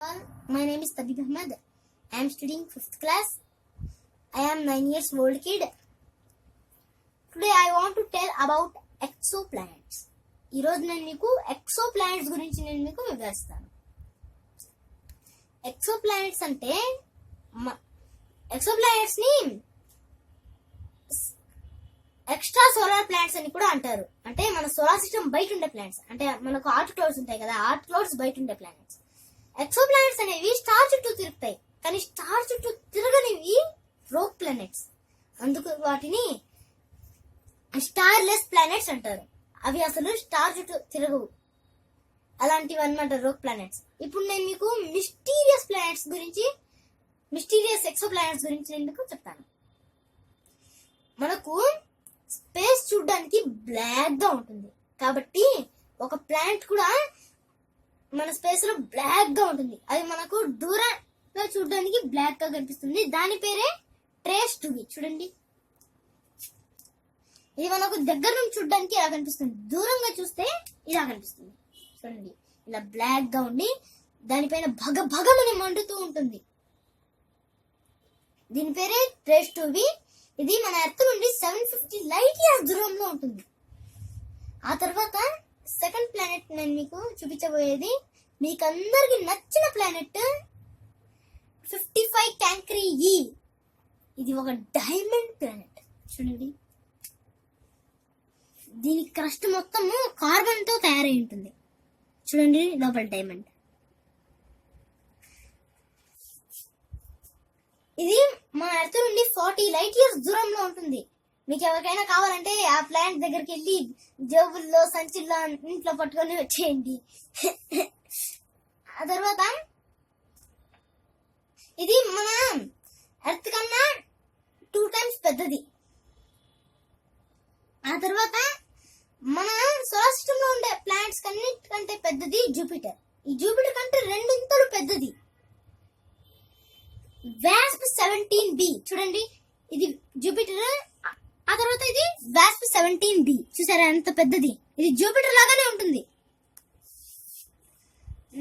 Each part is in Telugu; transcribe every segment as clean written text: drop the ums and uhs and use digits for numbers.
All, my name is Tabib Ahmed. I am studying 5th class. I am 9 years old kid. Today I want to tell about exoplanets. ఈ రోజు నేను మీకు ఎక్సోప్లానెట్స్ గురించి వివరిస్తాను. ఎక్సోప్లానెట్స్ అంటే ఎక్సోప్లానెట్స్ ని ఎక్స్ట్రా సోలార్ ప్లానెట్స్ అని కూడా అంటారు. అంటే మన సోలార్ సిస్టమ్ బయట ఉండే ప్లానెట్స్, అంటే మనకు ఆర్ట్ క్లౌడ్స్ ఉంటాయి కదా, ఆర్ట్ క్లౌడ్స్ బయట ఉండే ప్లానెట్స్. ఎక్సోప్లానెట్స్ అనేవి స్టార్ చుట్టూ తిరుగుతాయి, కానీ స్టార్ చుట్టూ తిరగనివి రోగ్ ప్లానెట్స్. అందుకు వాటిని స్టార్లెస్ ప్లానెట్స్ అంటారు. అవి అసలు స్టార్ చుట్టూ తిరగవు, అలాంటివి అన్నమాట రోగ్ ప్లానెట్స్. ఇప్పుడు నేను మీకు మిస్టీరియస్ ప్లానెట్స్ గురించి, మిస్టీరియస్ ఎక్సోప్లానెట్స్ గురించి నేను మీకు చెప్తాను. మనకు స్పేస్ చూడడానికి బ్లాక్ గా ఉంటుంది, కాబట్టి ఒక ప్లానెట్ కూడా మన స్పేస్ లో బ్లాక్ గా ఉంటుంది. అది మనకు దూరంగా చూడడానికి బ్లాక్ గా కనిపిస్తుంది. దాని పేరే ట్రేస్ టువి. చూడండి, ఇది మనకు దగ్గర నుంచి చూడడానికి ఇలా కనిపిస్తుంది, దూరంగా చూస్తే ఇలా కనిపిస్తుంది. చూడండి, ఇలా బ్లాక్ గా ఉండి దానిపైన భగమని మండుతూ ఉంటుంది. దీని పేరే ట్రేస్ టువి. ఇది మన ఎర్త్ నుండి 750 లైట్ ఇయర్స్ దూరంలో ఉంటుంది. ఆ తర్వాత సెకండ్ ప్లానెట్ నేను మీకు చూపించబోయేది, మీకు అందరికి నచ్చిన ప్లానెట్ 55 క్యాంక్రీ E. ఇది ఒక డైమండ్ ప్లానెట్. చూడండి, దీని క్రస్ట్ మొత్తము కార్బన్ తో తయారై ఉంటుంది. చూడండి, లోపల డైమండ్. ఇది మన ఎర్త్ నుండి 40 లైట్ ఇయర్స్ దూరంలో ఉంటుంది. మీకు ఎవరికైనా కావాలంటే ఆ ప్లానెట్ దగ్గరికి వెళ్ళి జేబుల్లో, సంచుల్లో, ఇంట్లో పట్టుకొని వచ్చేయండి. ఆ తర్వాత ఇది మన ఎర్త్ కన్నా 2 టైమ్స్ పెద్దది. ఆ తర్వాత మన సోలార్ సిస్టమ్ లో ఉండే ప్లానెట్స్ కన్నిటికంటే పెద్దది జూపిటర్. ఈ జూపిటర్ కంటే 2 ఇంతలు పెద్దది. Wasp 17b. చూడండి, ఇది జూపిటర్. ఆ తర్వాత ఇది వాస్ప్ 17b. చూసారా ఎంత పెద్దది? ఇది జూపిటర్ లాగానే ఉంటుంది.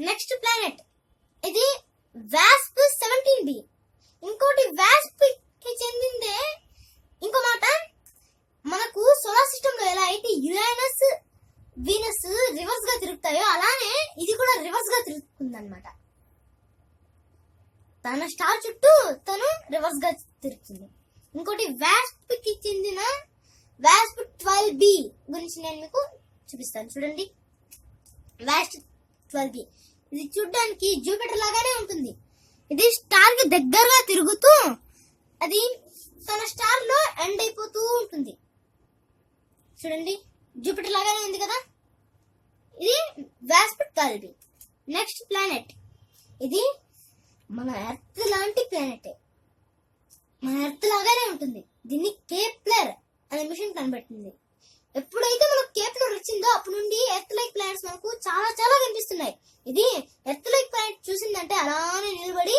నెక్స్ట్ ప్లానెట్ ఇది వాస్ప్ 17b. ఇంకోటి వాస్ప్ కి చెందిందే ఇంకో మాట. మనకు సోలార్ సిస్టమ్ లో ఎలా అయితే యురేనస్, వీనస్ రివర్స్ గా తిరుగుతాయో, అలానే ఇది కూడా రివర్స్ గా తిరుగుతుందన్నమాట. తన స్టార్ చుట్టూ తను రివర్స్ గా తిరుగుతుంది. ఇంకోటి వాస్ప్ కి చెందిన వాస్ప్ 12b గురించి నేను మీకు చూపిస్తాను. చూడండి, వాస్ప్ 12b. ఇది చూడడానికి జూపిటర్ లాగానే ఉంటుంది. ఇది స్టార్ కి దగ్గరగా తిరుగుతూ అది తన స్టార్ లో ఎండ్ అయిపోతూ ఉంటుంది. చూడండి, జూపిటర్ లాగానే ఉంది కదా. ఇది వాస్ప్ 12b. నెక్స్ట్ ప్లానెట్ ఇది మన ఎర్త్ లాంటి ప్లానెట్, మన ఎర్త్ లాగానే ఉంటుంది. దీన్ని కేప్లర్ అనే మిషన్ కనిపెట్టింది. ఎప్పుడైతే మనకు కేప్లర్ వచ్చిందో అప్పటి నుండి ఎర్త్ లైక్ ప్లానెట్స్ మనకు చాలా చాలా కనిపిస్తున్నాయి. ఇది ఎర్త్ లైక్ ప్లానెట్ చూసిందంటే అలానే నిలబడి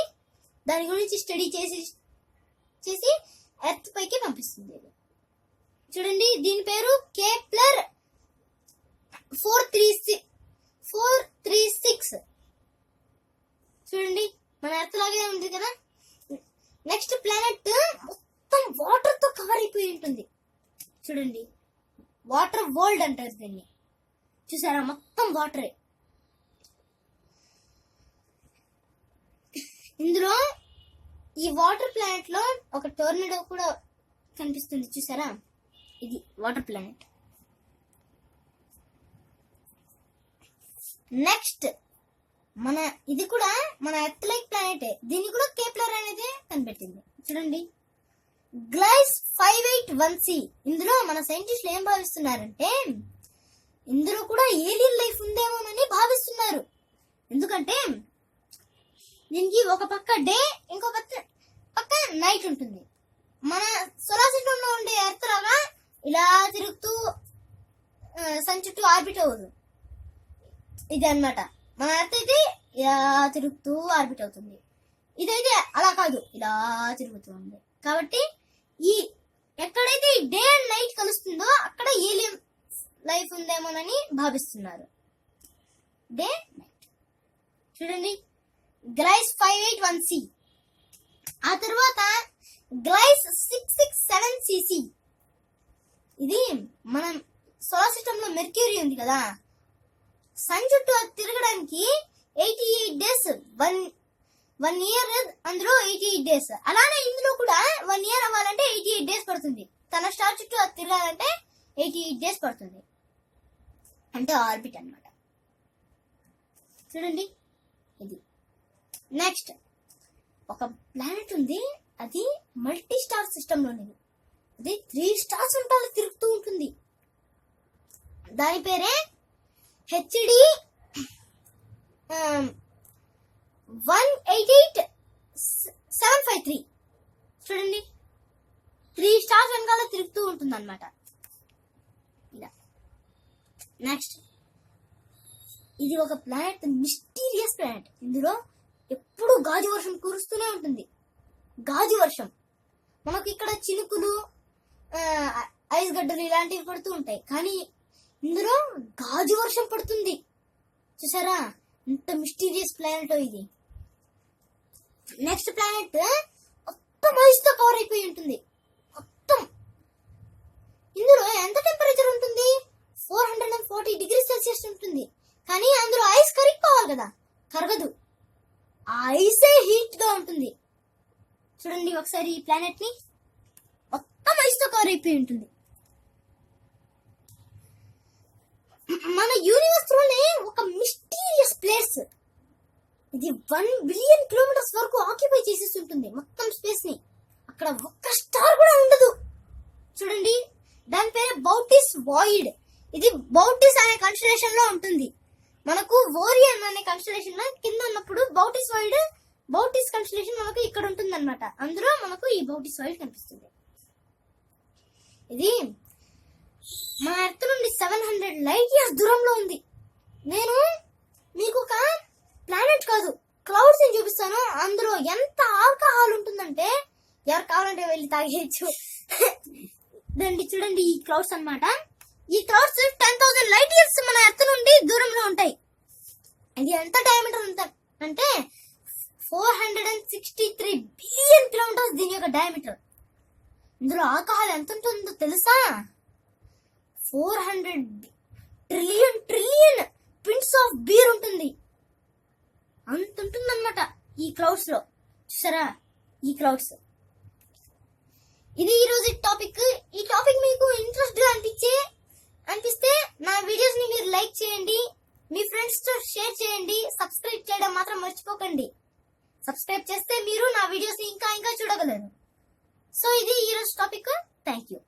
దాని గురించి స్టడీ చేసి ఎర్త్ పైకి పంపిస్తుంది. చూడండి, దీని పేరు కేప్లర్ 436. చూడండి, మన ఎర్త్ లాగే ఉంది కదా. నెక్స్ట్ ప్లానెట్ మొత్తం వాటర్ తో కవర్ అయిపోయి ఉంటుంది. చూడండి, వాటర్ వరల్డ్ అంటారు దీన్ని. చూసారా, మొత్తం వాటరే. ఇందులో ఈ వాటర్ ప్లానెట్ లో ఒక టోర్నడో కూడా కనిపిస్తుంది. చూసారా, ఇది వాటర్ ప్లానెట్. నెక్స్ట్ ఇది కూడా మన ఎర్త్ లైక్ ప్లానెటే. దీన్ని కూడా కేప్లర్ అనేది కనిపెట్టింది. చూడండి, గ్లైస్ 581c. ఇందులో మన సైంటిస్టులు ఏం భావిస్తున్నారంటే, ఇందులో కూడా ఏలియన్ లైఫ్ ఉందేమోనని భావిస్తున్నారు. ఎందుకంటే దీనికి ఒక పక్క డే, ఇంకో పక్క నైట్ ఉంటుంది. మన సోలార్ సిస్టమ్ లో ఉండే ఎర్త్ లాగా ఇలా తిరుగుతూ సన్ చుట్టూ ఆర్బిట్ అవ్వదు. ఇది అన్నమాట. మన ఎర్త్ అయితే ఇలా తిరుగుతూ ఆర్బిట్ అవుతుంది. ఇదైతే అలా కాదు, ఇలా తిరుగుతుంది. కాబట్టి ఎక్కడైతే డే అండ్ నైట్ కలుస్తుందో అక్కడ ఏలియన్ లైఫ్ ఉందేమోనని భావిస్తున్నారు. Day night. చూడండి, గ్లైస్ 581c. ఆ తర్వాత గ్లైస్ 667cc. ఇది మనం సోలార్ సిస్టమ్ లో మెర్క్యూరీ ఉంది కదా, సన్ చుట్టూ తిరగడానికి 88 days, 1 year అందులో 88 days. అలానే ఇందులో కూడా 1 year అవ్వాలంటే 88 days పడుతుంది. తన స్టార్ చుట్టూ అది తిరగాలంటే 88 days పడుతుంది, అంటే ఆర్బిట్ అన్నమాట. చూడండి ఇది. నెక్స్ట్ ఒక ప్లానెట్ ఉంది, అది మల్టీ స్టార్ సిస్టమ్ లోనిది. అది 3 stars ఉంటాలో తిరుగుతూ ఉంటుంది. దాని పేరే HD 188753. చూడండి, 3 stars వెనకాల తిరుగుతూ ఉంటుంది అనమాట. ఇలా. నెక్స్ట్ ఇది ఒక ప్లానెట్, మిస్టీరియస్ ప్లానెట్. ఇందులో ఎప్పుడు గాజు వర్షం కురుస్తూనే ఉంటుంది. గాజు వర్షం. మనకు ఇక్కడ చినుకులు, ఐస్ గడ్డలు ఇలాంటివి పడుతూ ఉంటాయి, కానీ ఇందులో గాజు వర్షం పడుతుంది. చూసారా ఎంత మిస్టీరియస్ ప్లానెట్ ఇది. నెక్స్ట్ ప్లానెట్ మొత్తం ఐస్ తో కవర్ అయిపోయి ఉంటుంది. మొత్తం ఇందులో ఎంత టెంపరేచర్ ఉంటుంది? 440 degrees Celsius ఉంటుంది. కానీ అందులో ఐస్ కరిగిపోవాలి కదా, కరగదు. ఆ ఐసే హీట్ గా ఉంటుంది. చూడండి ఒకసారి ఈ ప్లానెట్ ని, మొత్తం ఐస్ తో కవర్ అయిపోయి ఉంటుంది. మన యూనివర్స్ లోనే ఒక మిస్టీరియస్ ప్లేస్ ఇది. 1 billion kilometers వరకు ఆక్యుపై చేసేసి ఉంటుంది మొత్తం స్పేస్ ని. అక్కడ ఒక్క స్టార్ కూడా ఉండదు. చూడండి, దాని పేరు బౌటిస్ వాయిడ్. ఇది బౌటిస్ అనే కన్స్టలేషన్ లో ఉంటుంది. మనకు ఓరియన్ అనే కన్స్టలేషన్ లో కింద ఉన్నప్పుడు బౌటిస్ వాయిడ్, బౌటిస్ కన్స్టలేషన్ మనకు ఇక్కడ ఉంటుంది అనమాట. అందులో మనకు ఈ బౌటిస్ వాయిడ్ కనిపిస్తుంది. ఇది మన ఎర్త్ నుండి 700 light years దూరంలో ఉంది. నేను మీకు ఒక ప్లానెట్ కాదు, క్లౌడ్స్ ని చూపిస్తాను. అందులో ఎంత ఆల్కహాల్ ఉంటుందంటే ఎవరు కావాలంటే వెళ్ళి తాగేయచ్చు. చూడండి ఈ క్లౌడ్స్ అన్నమాట. ఈ క్లౌడ్స్ 10,000 light years మన ఎర్త్ నుండి దూరంలో ఉంటాయి. ఇది ఎంత డయామీటర్ అంటే 463 billion kilometers దీని యొక్క డయామీటర్. ఇందులో ఆల్కహాల్ ఎంత ఉంటుందో తెలుసా? 400 trillion పిన్స్ ఆఫ్ బీర్ ఉంటుంది. అంత ఉంటుంది అనమాట ఈ క్లౌడ్స్ లో. చూసారా ఈ క్లౌడ్స్. ఇది ఈ రోజు టాపిక్. ఈ టాపిక్ మీకు ఇంట్రెస్ట్ గా అనిపిస్తే నా వీడియోస్ ని మీరు లైక్ చేయండి, మీ ఫ్రెండ్స్ తో షేర్ చేయండి, సబ్స్క్రైబ్ చేయడం మాత్రం మర్చిపోకండి. సబ్స్క్రైబ్ చేస్తే మీరు నా వీడియోస్ ఇంకా చూడగలరు. సో ఇది ఈ రోజు టాపిక్. Thank you.